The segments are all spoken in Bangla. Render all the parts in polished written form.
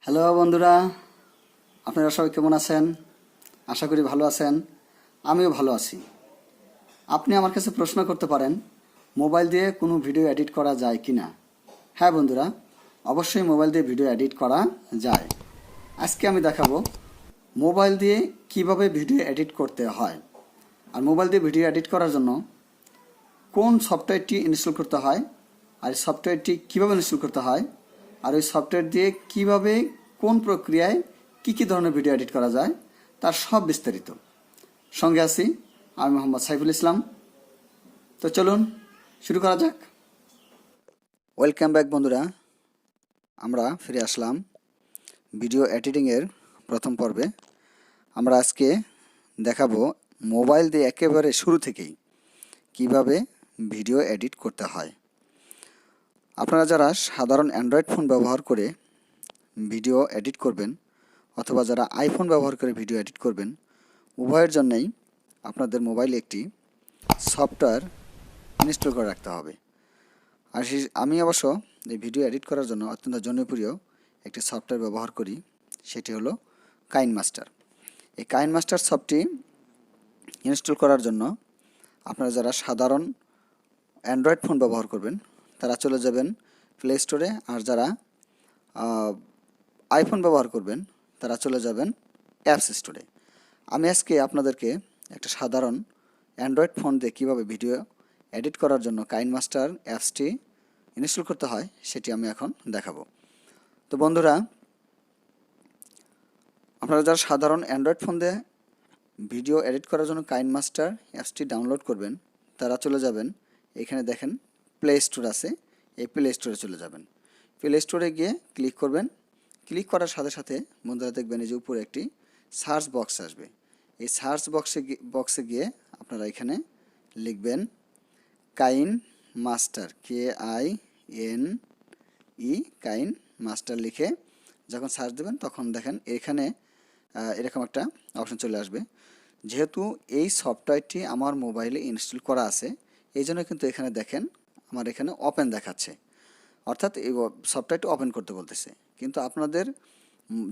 হ্যালো বন্ধুরা, আপনারা সবাই কেমন আছেন? আশা করি ভালো আছেন। আমিও ভালো আছি। আপনি আমার কাছে প্রশ্ন করতে পারেন, মোবাইল দিয়ে কোনো ভিডিও এডিট করা যায় কি না? হ্যাঁ বন্ধুরা, অবশ্যই মোবাইল দিয়ে ভিডিও এডিট করা যায়। আজকে আমি দেখাবো মোবাইল দিয়ে কিভাবে ভিডিও এডিট করতে হয়। আর মোবাইল দিয়ে ভিডিও এডিট করার জন্য কোন সফটওয়্যারটি ইনস্টল করতে হয়, আর এই সফটওয়্যারটি কীভাবে ইনস্টল করতে হয়, আর ওই সফটওয়্যার দিয়ে কিভাবে কোন প্রক্রিয়ায় কী ধরনের ভিডিও এডিট করা যায় তার সব বিস্তারিত সঙ্গে আছি আমি মোহাম্মদ সাইফুল ইসলাম। তো চলুন শুরু করা যাক। ওয়েলকাম ব্যাক বন্ধুরা, আমরা ফিরে আসলাম ভিডিও এডিটিংয়ের প্রথম পর্বে। আমরা আজকে দেখাবো মোবাইল দিয়ে একেবারে শুরু থেকেই কিভাবে ভিডিও এডিট করতে হয়। আপনারা যারা সাধারণ অ্যান্ড্রয়েড ফোন ব্যবহার করে ভিডিও এডিট করবেন অথবা যারা আইফোন ব্যবহার করে ভিডিও এডিট করবেন, উভয়ের জন্যই আপনাদের মোবাইলে একটি সফটওয়্যার ইনস্টল করে রাখতে হবে। আর আমি অবশ্য এই ভিডিও এডিট করার জন্য অত্যন্ত জনপ্রিয় একটি সফটওয়্যার ব্যবহার করি, সেটি হলো কাইনমাস্টার। এই কাইনমাস্টার সফটটি ইনস্টল করার জন্য আপনারা যারা সাধারণ অ্যান্ড্রয়েড ফোন ব্যবহার করবেন তারা চলে যাবেন প্লে স্টোরে, আর যারা আইফোন ব্যবহার করবেন তারা চলে যাবেন অ্যাপস স্টোরে। আমি আজকে আপনাদেরকে একটা সাধারণ অ্যান্ড্রয়েড ফোন দিয়ে কীভাবে ভিডিও এডিট করার জন্য কাইনমাস্টার অ্যাপসটি ইনস্টল করতে হয় সেটি আমি এখন দেখাবো। তো বন্ধুরা, আপনারা যারা সাধারণ অ্যান্ড্রয়েড ফোন দিয়ে ভিডিও এডিট করার জন্য কাইনমাস্টার অ্যাপসটি ডাউনলোড করবেন তারা চলে যাবেন, এখানে দেখেন প্লে স্টোর আছে, এই প্লে স্টোরে চলে যাবেন। প্লে স্টোরে গিয়ে ক্লিক করবেন। ক্লিক করার সাথে সাথে বন্ধুরা দেখবেন এই যে উপরে একটি সার্চ বক্স আসবে। এই সার্চ বক্সে গিয়ে আপনারা এখানে লিখবেন কাইনমাস্টার, KINE কাইনমাস্টার লিখে যখন সার্চ দেবেন তখন দেখেন এখানে এরকম একটা অপশন চলে আসবে। যেহেতু এই সফটওয়্যারটি আমার মোবাইলে ইনস্টল করা আছে, এই জন্য কিন্তু এখানে দেখেন আমার এখানে ওপেন দেখাচ্ছে, অর্থাৎ এই সফটওয়্যারটি ওপেন করতে বলতেছে। কিন্তু আপনাদের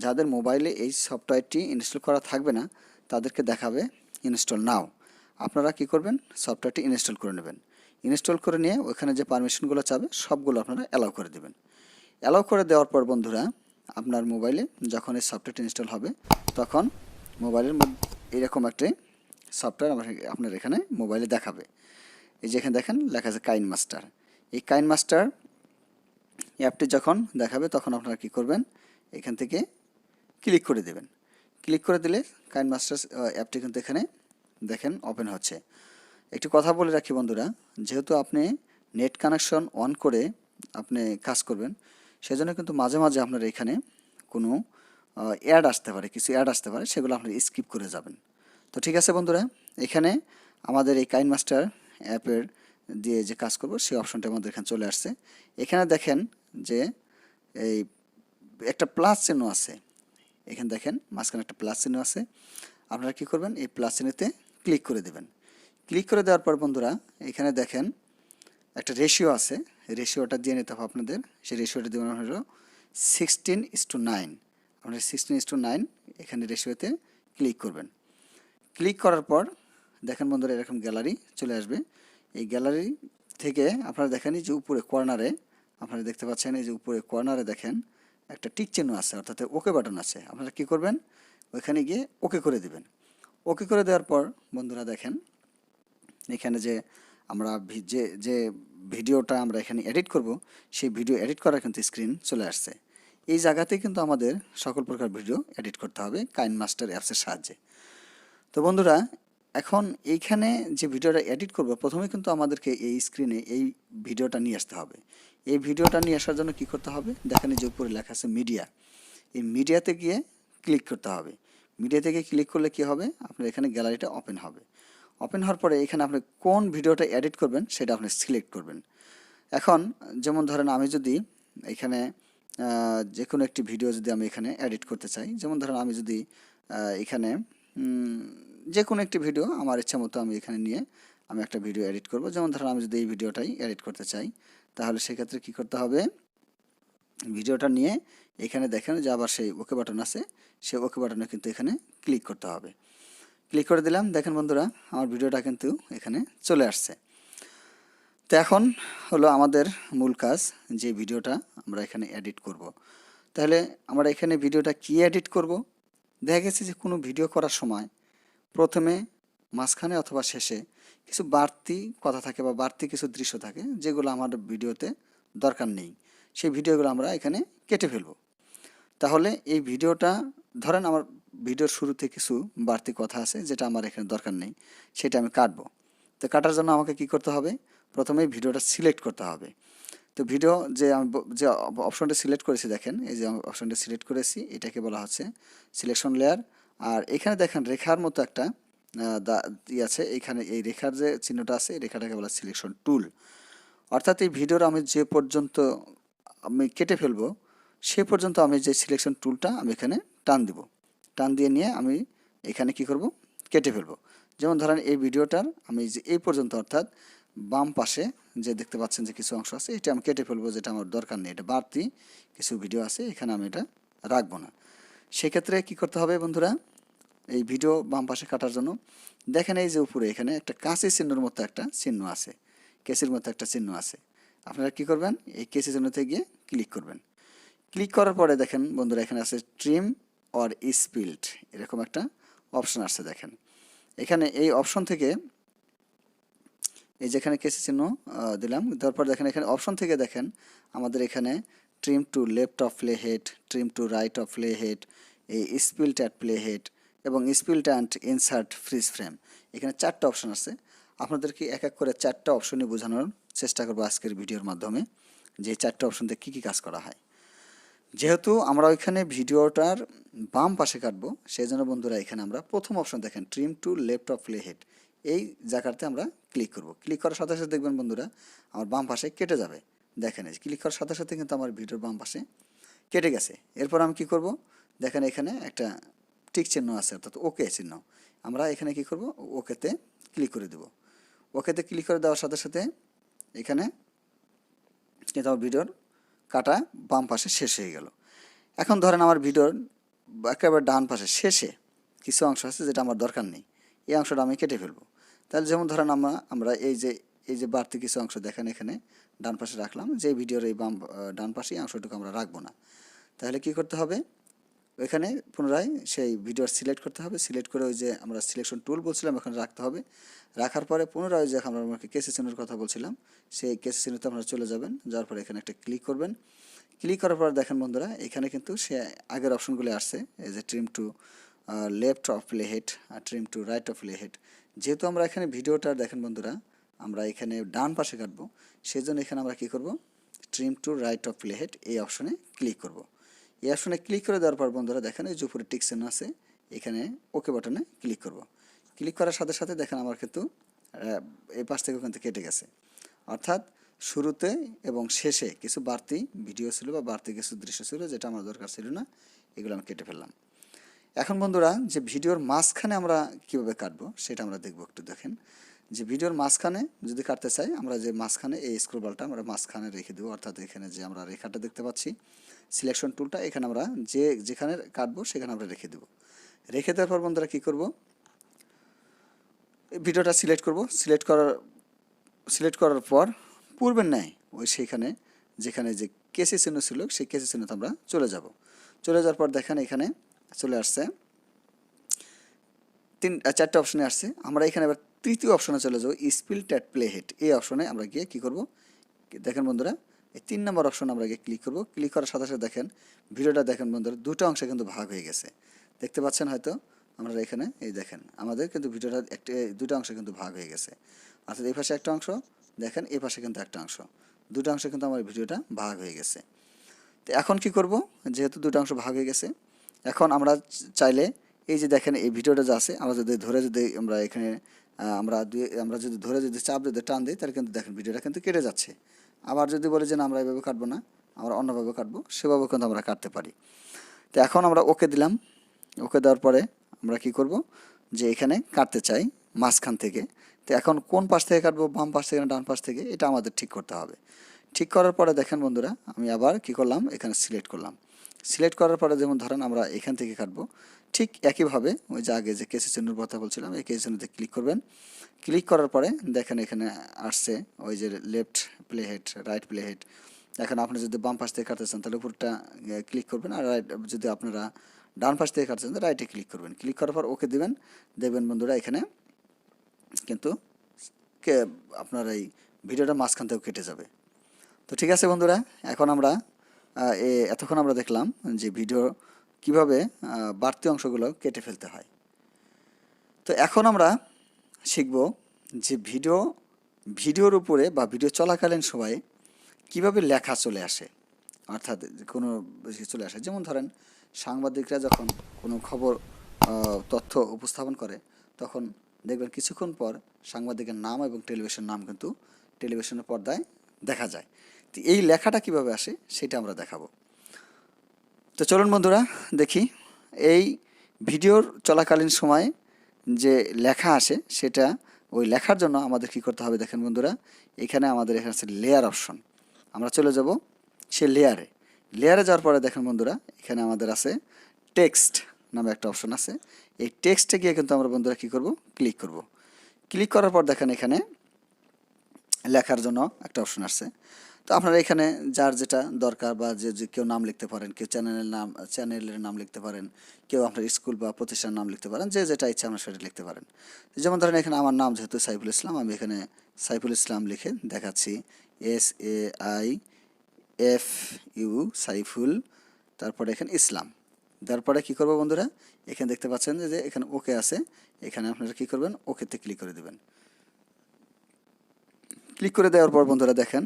যাদের মোবাইলে এই সফটওয়্যারটি ইনস্টল করা থাকবে না তাদেরকে দেখাবে ইনস্টল নাও। আপনারা কি করবেন, সফটওয়্যারটি ইনস্টল করে নেবেন। ইনস্টল করে নিয়ে ওখানে যে পারমিশনগুলো চাবে সবগুলো আপনারা অ্যালাউ করে দেবেন। অ্যালাউ করে দেওয়ার পর বন্ধুরা, আপনার মোবাইলে যখন এই সফটওয়্যারটি ইনস্টল হবে তখন মোবাইলের মধ্যে এরকম একটি সফটওয়্যার আপনার এখানে মোবাইলে দেখাবে। এই যে এখানে দেখেন লেখা আছে কাইনমাস্টার। এই কাইনমাস্টার অ্যাপটি যখন দেখাবে তখন আপনারা কী করবেন, এখান থেকে ক্লিক করে দেবেন। ক্লিক করে দিলে কাইনমাস্টার অ্যাপটি কিন্তু এখানে দেখেন ওপেন হচ্ছে। একটি কথা বলে রাখি বন্ধুরা, যেহেতু আপনি নেট কানেকশন অন করে আপনি কাজ করবেন, সেজন্য কিন্তু মাঝে মাঝে আপনার এখানে কোনো অ্যাড আসতে পারে, কিছু অ্যাড আসতে পারে, সেগুলো আপনারা স্কিপ করে যাবেন। তো ঠিক আছে বন্ধুরা, এখানে আমাদের এই কাইনমাস্টার অ্যাপের দিয়ে যে কাজ করব সেই অপশনটা আমাদের এখানে চলে আসছে। এখানে দেখেন যে এই একটা প্লাস চিহ্ন আছে, এখানে দেখেন মাঝখানে একটা প্লাস চিহ্ন আছে। আপনারা কী করবেন, এই প্লাস চিহ্নতে ক্লিক করে দেবেন। ক্লিক করে দেওয়ার পর বন্ধুরা এখানে দেখেন একটা রেশিও আছে, রেশিওটা দিয়ে নিতে হবে আপনাদের। সেই রেশিওটা দেবেন হলো 16:9। আপনারা 16:9 এখানে রেশিওতে ক্লিক করবেন। ক্লিক করার পর দেখেন বন্ধুরা এরকম গ্যালারি চলে আসবে। এই গ্যালারি থেকে আপনারা দেখেন এই যে উপরে কর্নারে আপনারা দেখতে পাচ্ছেন, এই যে উপরে কর্নারে দেখেন একটা টিক চিহ্ন আছে, অর্থাৎ ওকে বাটন আছে। আপনারা কী করবেন, ওইখানে গিয়ে ওকে করে দেবেন। ওকে করে দেওয়ার পর বন্ধুরা দেখেন এখানে যে আমরা যে ভিডিওটা আমরা এখানে এডিট করব সেই ভিডিও এডিট করার কিন্তু স্ক্রিন চলে আসছে। এই জায়গাতে কিন্তু আমাদের সকল প্রকার ভিডিও এডিট করতে হবে কাইনমাস্টার অ্যাপসের সাহায্যে। তো বন্ধুরা এখন এইখানে যে ভিডিওটা এডিট করব প্রথমে কিন্তু আমাদেরকে এই স্ক্রিনে এই ভিডিওটা নিয়ে আসতে হবে। এই ভিডিওটা নিয়ে আসার জন্য কী করতে হবে, দেখেন যে উপরে লেখা আছে মিডিয়া, এই মিডিয়াতে গিয়ে ক্লিক করতে হবে। মিডিয়াতে গিয়ে ক্লিক করলে কী হবে, আপনার এখানে গ্যালারিটা ওপেন হবে। ওপেন হওয়ার পরে এখানে আপনি কোন ভিডিওটা এডিট করবেন সেটা আপনি সিলেক্ট করবেন। এখন যেমন ধরেন আমি যদি এখানে যে কোনো একটি ভিডিও যদি আমি এখানে এডিট করতে চাই, যেমন ধরেন আমি যদি এখানে যে কোনো একটি ভিডিও আমার ইচ্ছা মতো আমি এখানে নিয়ে আমি একটা ভিডিও এডিট করব। যেমন ধরেন আমি যদি এই ভিডিওটাই এডিট করতে চাই, তাহলে সেক্ষেত্রে কী করতে হবে, ভিডিওটা নিয়ে এখানে দেখেন যে আবার সেই ওকে বাটন আছে, সেই ওকে বাটনে কিন্তু এখানে ক্লিক করতে হবে। ক্লিক করে দিলাম, দেখেন বন্ধুরা আমার ভিডিওটা কিন্তু এখানে চলে আসছে। তো এখন হলো আমাদের মূল কাজ, যে ভিডিওটা আমরা এখানে এডিট করব। তাহলে আমরা এখানে ভিডিওটা কি এডিট করব? দেখা গেছে যে কোনো ভিডিও করার সময় প্রথমে, মাঝখানে অথবা শেষে কিছু বাড়তি কথা থাকে বা বাড়তি কিছু দৃশ্য থাকে যেগুলো আমাদের ভিডিওতে দরকার নেই, সেই ভিডিওগুলো আমরা এখানে কেটে ফেলব। তাহলে এই ভিডিওটা ধরেন আমার ভিডিওর শুরুতে কিছু বাড়তি কথা আছে যেটা আমার এখানে দরকার নেই, সেটা আমি কাটবো। তো কাটার জন্য আমাকে কি করতে হবে? প্রথমে ভিডিওটা সিলেক্ট করতে হবে। তো ভিডিও যে আমি যে অপশনটা সিলেক্ট করেছি, দেখেন এই যে অপশনটা সিলেক্ট করেছি, এটাকে বলা হচ্ছে সিলেকশন লেয়ার। আর এখানে দেখেন রেখার মতো একটা আছে, এখানে এই রেখার যে চিহ্নটা আছে, এই রেখাটাকে বলা সিলেকশন টুল। অর্থাৎ এই ভিডিওর আমি যে পর্যন্ত আমি কেটে ফেলবো, সে পর্যন্ত আমি যে সিলেকশন টুলটা আমি এখানে টান দিব, টান দিয়ে নিয়ে আমি এখানে কি করব? কেটে ফেলবো। যেমন ধরেন এই ভিডিওটার আমি যে এই পর্যন্ত, অর্থাৎ বাম পাশে যে দেখতে পাচ্ছেন যে কিছু অংশ আছে, এটা আমি কেটে ফেলবো, যেটা আমার দরকার নেই, এটা বাড়তি কিছু ভিডিও আছে, এখানে আমি এটা রাখবো না। সেক্ষেত্রে কি করতে হবে বন্ধুরা? এই ভিডিও বাম পাশে কাটার জন্য দেখেন এই যে উপরে এখানে একটা কাঁচি চিহ্নের মতো একটা চিহ্ন আছে, কেসির মতো একটা চিহ্ন আছে। আপনারা কি করবেন? এই কেসি চিহ্নতে গিয়ে ক্লিক করবেন। ক্লিক করার পরে দেখেন বন্ধুরা এখানে আছে ট্রিম অর স্পিল্ড, এরকম একটা অপশন আসছে। দেখেন এখানে এই অপশন থেকে, এই যেখানে কেসি চিহ্ন দিলাম, তারপর দেখেন এখানে অপশন থেকে দেখেন আমাদের এখানে trim to left of play head, trim to right of play head, এই স্পিল্ড অ্যাট প্লে হেড এবং split and insert freeze frame, এখানে 4টা অপশন আছে। আপনাদেরকে এক এক করে 4টা অপশনই বোঝানোর চেষ্টা করবো আজকের ভিডিওর মাধ্যমে, যে 4টা অপশন থেকে কী কী কাজ করা হয়। যেহেতু আমরা ওইখানে ভিডিওটার বাম পাশে কাটবো, সেই জন্য বন্ধুরা এখানে আমরা প্রথম অপশন দেখেন trim to left of play head, এই জায়গাতে আমরা ক্লিক করব। ক্লিক করার সাথে সাথে দেখবেন বন্ধুরা আমার বাম পাশে কেটে যাবে। দেখেন এই ক্লিক করার সাথে সাথে কিন্তু আমার ভিডিওর বাম পাশে কেটে গেছে। এরপর আমি কি করব? দেখেন এখানে একটা টিক চিহ্ন আছে, অর্থাৎ ওকে চিহ্ন। আমরা এখানে কি করব? ওকেতে ক্লিক করে দেব। ওকেতে ক্লিক করে দেওয়ার সাথে সাথে এখানে কিন্তু আমার ভিডিওর কাটা বাম পাশে শেষ হয়ে গেল। এখন ধরেন আমার ভিডিওর একেবারে ডান পাশে শেষে কিছু অংশ আছে যেটা আমার দরকার নেই, এই অংশটা আমি কেটে ফেলবো। তাহলে যেমন ধরেন আমরা এই যে বাড়তি কিছু অংশ দেখেন এখানে ডান পাশে রাখলাম, যে ভিডিওর এই ডান পাশে এই অংশটুকু আমরা রাখবো না। তাহলে কি করতে হবে? এখানে পুনরায় সেই ভিডিওর সিলেক্ট করতে হবে, সিলেক্ট করে ওই যে আমরা সিলেকশন টুল বলছিলাম ওখানে রাখতে হবে। রাখার পরে পুনরায় যে আমরা কেসি চিহ্নের কথা বলছিলাম, সেই কেসি চিহ্নতে আপনারা চলে যাবেন, যাওয়ার পরে এখানে একটা ক্লিক করবেন। ক্লিক করার পর দেখেন বন্ধুরা এখানে কিন্তু সে আগের অপশনগুলি আসছে, এই যে trim to left of play head আর trim to right of play head. যেহেতু আমরা এখানে ভিডিওটা দেখেন বন্ধুরা আমরা এখানে ডান পাশে কাটবো, সেই জন্য এখানে আমরা কী করব? Trim to right of play head এই অপশনে ক্লিক করব। এই অপশনে ক্লিক করে দেওয়ার পর বন্ধুরা দেখেন এই যে উপরে টিক চিহ্ন আছে, এখানে ওকে বাটনে ক্লিক করব। ক্লিক করার সাথে সাথে দেখেন আমার কিন্তু এই পাশ থেকে কিন্তু কেটে গেছে। অর্থাৎ শুরুতে এবং শেষে কিছু বাড়তি ভিডিও ছিল বা বাড়তি কিছু দৃশ্য ছিল যেটা আমার দরকার ছিল না, এগুলো আমি কেটে ফেললাম। এখন বন্ধুরা যে ভিডিওর মাঝখানে আমরা কীভাবে কাটবো সেটা আমরা দেখবো। একটু দেখেন যে ভিডিওর মাঝখানে যদি কাটতে চাই, আমরা যে মাঝখানে এই স্ক্রল বারটা আমরা মাঝখানে রেখে দেবো, অর্থাৎ এখানে যে আমরা রেখাটা দেখতে পাচ্ছি সিলেকশন টুলটা, এখানে আমরা যেখানে কাটবো সেখানে আমরা রেখে দেবো। রেখে দেওয়ার পর বন্ধুরা কী করব? ভিডিওটা সিলেক্ট করার পর পূর্বের ন্যায় ওই সেখানে যেখানে যে কেসি চিহ্ন ছিল সেই কেসি চিহ্নতে আমরা চলে যাব। চলে যাওয়ার পর দেখেন এখানে চলে আসছে 4টে অপশনে আসছে। আমরা এখানে এবার তৃতীয় অপশনে চলে যাবো, স্পিল্ড অ্যাট প্লে হেড, এই অপশনে আমরা গিয়ে কী করব? দেখেন বন্ধুরা এই 3 নম্বর অপশনে আমরা গিয়ে ক্লিক করব। ক্লিক করার সাথে সাথে দেখেন ভিডিওটা দেখেন বন্ধুরা দুটো অংশে কিন্তু ভাগ হয়ে গেছে, দেখতে পাচ্ছেন হয়তো। আমরা এখানে এই দেখেন আমাদের কিন্তু ভিডিওটা দুটো অংশে কিন্তু ভাগ হয়ে গেছে, অর্থাৎ এই পাশে একটা অংশ দেখেন, এই পাশে কিন্তু একটা অংশ, দুটো অংশে কিন্তু আমার ভিডিওটা ভাগ হয়ে গেছে। তো এখন কি করব? যেহেতু দুটো অংশ ভাগ হয়ে গেছে, এখন আমরা চাইলে এই যে দেখেন এই ভিডিওটা যা আছে আমরা যদি আমরা এখানে আমরা যদি চাপ যদি টান দিই, তাহলে কিন্তু দেখেন ভিডিওটা কিন্তু কেটে যাচ্ছে। আবার যদি বলি যে না আমরা এভাবে কাটবো না, আমরা অন্যভাবে কাটবো, সেভাবেও কিন্তু আমরা কাটতে পারি। তো এখন আমরা ওকে দিলাম। ওকে দেওয়ার পরে আমরা কি করব? যে এখানে কাটতে চাই মাঝখান থেকে। তো এখন কোন পাশ থেকে কাটবো, বাম পাশ থেকে না ডান পাশ থেকে, এটা আমাদের ঠিক করতে হবে। ঠিক করার পরে দেখেন বন্ধুরা আমি আবার কি করলাম, এখানে সিলেক্ট করলাম। সিলেক্ট করার পরে যেমন ধরেন আমরা এখান থেকে কাটবো, ঠিক একইভাবে ওই যে আগে যে কেসি চিহ্নের কথা বলছিলাম এই কেসি চিহ্নতে ক্লিক করবেন। ক্লিক করার পরে দেখেন এখানে আসছে ওই যে left play head, write play head. এখন আপনি যদি বাম পাশ থেকে কাটতে চান তাহলে উপরটা ক্লিক করবেন, আর রাইট যদি আপনারা ডান পাশ থেকে কাটতে চান তাহলে রাইটে ক্লিক করবেন। ক্লিক করার পর ওকে দিবেন। দেখবেন বন্ধুরা এখানে কিন্তু আপনার এই ভিডিওটা মাঝখান থেকেও কেটে যাবে। তো ঠিক আছে বন্ধুরা, এখন আমরা এতক্ষণ আমরা দেখলাম যে ভিডিও কিভাবে বাড়তি অংশগুলো কেটে ফেলতে হয়। তো এখন আমরা শিখব যে ভিডিওর উপরে বা ভিডিও চলাকালীন সময়ে কিভাবে লেখা চলে আসে, অর্থাৎ কোনো চলে আসে। যেমন ধরেন সাংবাদিকরা যখন কোনো খবর তথ্য উপস্থাপন করে তখন দেখবেন কিছুক্ষণ পর সাংবাদিকের নাম এবং টেলিভিশন নাম কিন্তু টেলিভিশনের পর্দায় দেখা যায়। তো এই লেখাটা কিভাবে আসে সেটা আমরা দেখাবো। তো চলুন বন্ধুরা দেখি এই ভিডিওর চলাকালীন সময়ে যে লেখা আসে সেটা ওই লেখার জন্য আমাদের কি করতে হবে দেখেন বন্ধুরা, এখানে আমাদের এখানে আছে লেয়ার অপশন। আমরা চলে যাব সে লেয়ারে যাওয়ার পরে দেখেন বন্ধুরা এখানে আমাদের আছে টেক্সট নামে একটা অপশন আছে। এই টেক্সটে গিয়ে কিন্তু আমরা বন্ধুরা কি করব, ক্লিক করব। ক্লিক করার পর দেখেন এখানে লেখার জন্য একটা অপশন আসছে। তো আপনারা এখানে যার যেটা দরকার বা যে কেউ নাম লিখতে পারেন, কেউ চ্যানেলের নাম লিখতে পারেন, কেউ আপনার স্কুল বা প্রতিষ্ঠানের নাম লিখতে পারেন, যে যেটা ইচ্ছা আমরা সেটা লিখতে পারেন। যেমন ধরেন এখানে আমার নাম যেহেতু সাইফুল ইসলাম, আমি এখানে সাইফুল ইসলাম লিখে দেখাচ্ছি। SAIFU সাইফুল, তারপরে এখানে ইসলাম। তারপরে কী করবো বন্ধুরা, এখানে দেখতে পাচ্ছেন যে এখানে ওকে আছে, এখানে আপনারা কী করবেন, ওকেতে ক্লিক করে দেবেন। ক্লিক করে দেওয়ার পর বন্ধুরা দেখেন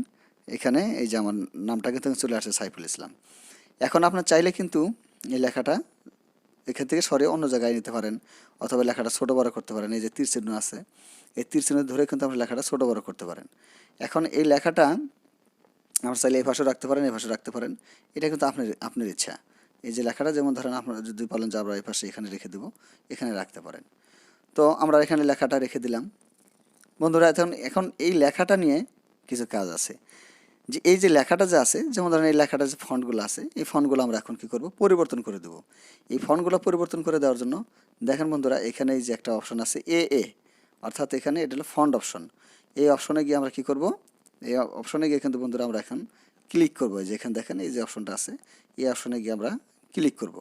এখানে এই যে আমার নামটা কিন্তু চলে আসে সাইফুল ইসলাম। এখন আপনার চাইলে কিন্তু এই লেখাটা এখান থেকে সরিয়ে অন্য জায়গায় নিতে পারেন, অথবা লেখাটা ছোটো বড়ো করতে পারেন। এই যে তীর চিহ্ন আছে, এই তীর চিহ্ন ধরে কিন্তু আপনি লেখাটা ছোটো বড়ো করতে পারেন। এখন এই লেখাটা আমরা চাইলে এই ভাষাও রাখতে পারেন, এই ভাষাও রাখতে পারেন, এটা কিন্তু আপনার ইচ্ছা। এই যে লেখাটা যেমন ধরেন আপনারা যদি বলেন যে আমরা এই পাশে এখানে রেখে দেবো, এখানে রাখতে পারেন। তো আমরা এখানে লেখাটা রেখে দিলাম। বন্ধুরা এখন এই লেখাটা নিয়ে কিছু কাজ আছে। যে এই যে লেখাটা যে আছে, যেমন ধরেন এই লেখাটা যে ফন্টগুলো আছে, এই ফন্টগুলো আমরা এখন কী করব, পরিবর্তন করে দেবো। এই ফন্টগুলো পরিবর্তন করে দেওয়ার জন্য দেখেন বন্ধুরা এখানে এই যে একটা অপশন আছে এ, অর্থাৎ এখানে এটা হলো ফন্ট অপশন। এই অপশনে গিয়ে আমরা কী করব, এই অপশনে গিয়ে কিন্তু বন্ধুরা আমরা এখন ক্লিক করবো। যে এখানে দেখেন এই যে অপশনটা আছে, এই অপশনে গিয়ে আমরা ক্লিক করব।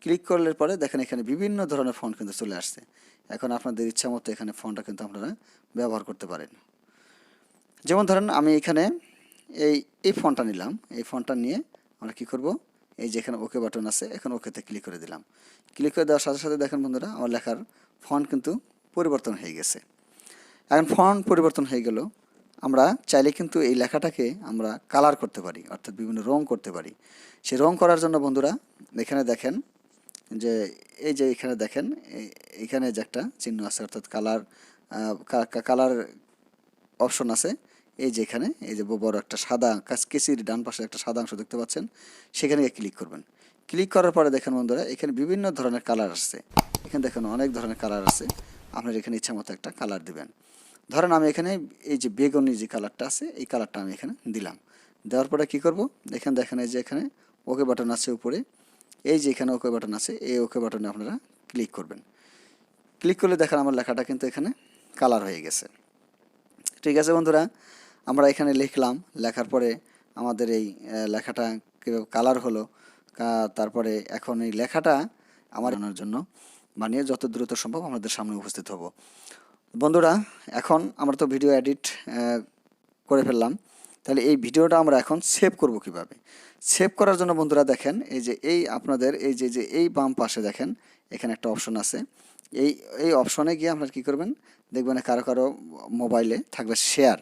ক্লিক করলে পরে দেখেন এখানে বিভিন্ন ধরনের ফন্ট কিন্তু চলে আসছে। এখন আপনাদের ইচ্ছা মতো এখানে ফন্টটা কিন্তু আপনারা ব্যবহার করতে পারেন। যেমন ধরেন আমি এখানে এই ফন্টটা নিলাম। এই ফন্টটা নিয়ে আমরা কী করব, এই যে এখানে ওকে বাটন আছে, এখন ওকেতে ক্লিক করে দিলাম। ক্লিক করে দেওয়ার সাথে সাথে দেখেন বন্ধুরা আমার লেখার ফন্ট কিন্তু পরিবর্তন হয়ে গেছে। এখন ফন্ট পরিবর্তন হয়ে গেল, আমরা চাইলে কিন্তু এই লেখাটাকে আমরা কালার করতে পারি, অর্থাৎ বিভিন্ন রং করতে পারি। সেই রং করার জন্য বন্ধুরা এখানে দেখেন যে এই যে এখানে দেখেন এখানে যে একটা চিহ্ন আছে, অর্থাৎ কালার অপশন আছে। এই যে এখানে এই যে বড় একটা সাদা কেসির ডান পাশে একটা সাদা অংশ দেখতে পাচ্ছেন, সেখানে ক্লিক করবেন। ক্লিক করার পরে দেখেন বন্ধুরা এখানে বিভিন্ন ধরনের কালার আসছে। এখানে দেখেন অনেক ধরনের কালার আছে, আপনার এখানে ইচ্ছা মতো একটা কালার দিবেন। ধরেন আমি এখানে এই যে বেগুনি যে কালারটা আছে, এই কালারটা আমি এখানে দিলাম। দেওয়ার পরে কী করব, এখানে দেখেন এই যে এখানে ওকে বাটন আছে উপরে, এই যে এখানে ওকে বাটন আছে, এই ওকে বাটনে আপনারা ক্লিক করবেন। ক্লিক করলে দেখেন আমার লেখাটা কিন্তু এখানে কালার হয়ে গেছে। ঠিক আছে বন্ধুরা, আমরা এখানে লিখলাম, লেখার পরে আমাদের এই লেখাটা কীভাবে কালার হলো, তারপরে এখন এই লেখাটা আমার জানার জন্য বানিয়ে যত দ্রুত সম্ভব আমাদের সামনে উপস্থিত হব। বন্ধুরা এখন আমরা তো ভিডিও এডিট করে ফেললাম, তাহলে এই ভিডিওটা আমরা এখন সেভ করব কিভাবে। সেভ করার জন্য বন্ধুরা দেখেন এই যে আপনাদের এই যে এই বাম পাশে দেখেন এখানে একটা অপশন আছে। এই অপশনে গিয়ে আপনারা কী করবেন, দেখবেন কারো মোবাইলে থাকবে শেয়ার।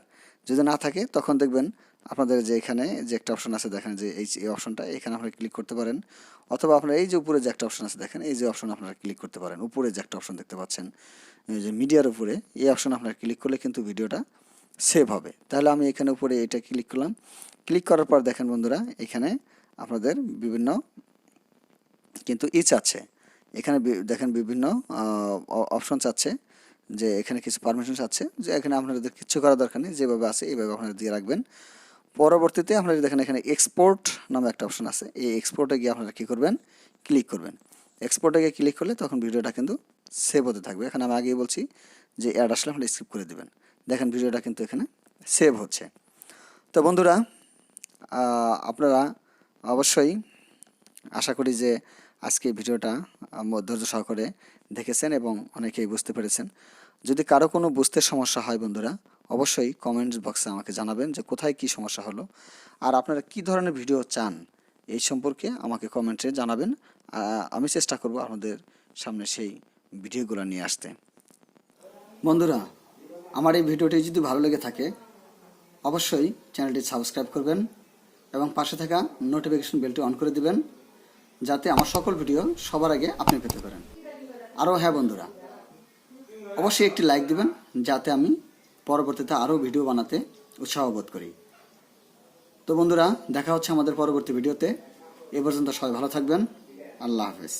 যদি না থাকে তখন দেখবেন আপনাদের যে এখানে যে একটা অপশন আছে দেখেন যে এই অপশনটা, এখানে আপনারা ক্লিক করতে পারেন। অথবা আপনারা এই যে উপরে যে একটা অপশন আছে দেখেন, এই যে অপশন আপনারা ক্লিক করতে পারেন। উপরে যে একটা অপশন দেখতে পাচ্ছেন এই যে মিডিয়ার উপরে, এই অপশন আপনারা ক্লিক করলে কিন্তু ভিডিওটা সেভ হবে। তাহলে আমি এখানে উপরে এটা ক্লিক করলাম। ক্লিক করার পর দেখেন বন্ধুরা এখানে আপনাদের বিভিন্ন কিন্তু চাচ্ছে, এখানে দেখেন বিভিন্ন অপশন চাচ্ছে, যে এখানে কিছু পারমিশন চাচ্ছে, যে এখানে আপনাদের কিছু করার দরকার নেই, যেভাবে আছে এইভাবে আপনারা দিয়ে রাখবেন। পরবর্তীতে আপনারা দেখেন এখানে এক্সপোর্ট নামে একটা অপশন আছে, এই এক্সপোর্টে গিয়ে আপনারা কী করবেন, ক্লিক করবেন। এক্সপোর্টে গিয়ে ক্লিক করলে তখন ভিডিওটা কিন্তু সেভ হতে থাকবে। এখানে আমি আগেই বলছি যে অ্যাড আসলে আপনারা স্কিপ করে দেবেন। দেখেন ভিডিওটা কিন্তু এখানে সেভ হচ্ছে। তো বন্ধুরা, আপনারা অবশ্যই আশা করি যে আজকে ভিডিওটা ধৈর্য সহকারে দেখেছেন এবং অনেকেই বুঝতে পেরেছেন। যদি কারো কোনো বুঝতে সমস্যা হয় বন্ধুরা, অবশ্যই কমেন্টস বক্সে আমাকে জানাবেন যে কোথায় কি সমস্যা হলো, আর আপনারা কি ধরনের ভিডিও চান এই সম্পর্কে আমাকে কমেন্টে জানাবেন। আমি চেষ্টা করব আপনাদের সামনে সেই ভিডিওগুলো নিয়ে আসতে। বন্ধুরা, আমার এই ভিডিওটি যদি ভালো লেগে থাকে অবশ্যই চ্যানেলটি সাবস্ক্রাইব করবেন এবং পাশে থাকা নোটিফিকেশন বেলটি অন করে দিবেন, যাতে আমার সকল ভিডিও সবার আগে আপনি পেতে পারেন। আরও হ্যাঁ বন্ধুরা, অবশ্যই একটি লাইক দিবেন, যাতে আমি পরবর্তীতে আরও ভিডিও বানাতে উৎসাহ বোধ করি। তো বন্ধুরা, দেখা হচ্ছে আমাদের পরবর্তী ভিডিওতে। এ পর্যন্ত সবাই ভালো থাকবেন। আল্লাহ হাফেজ।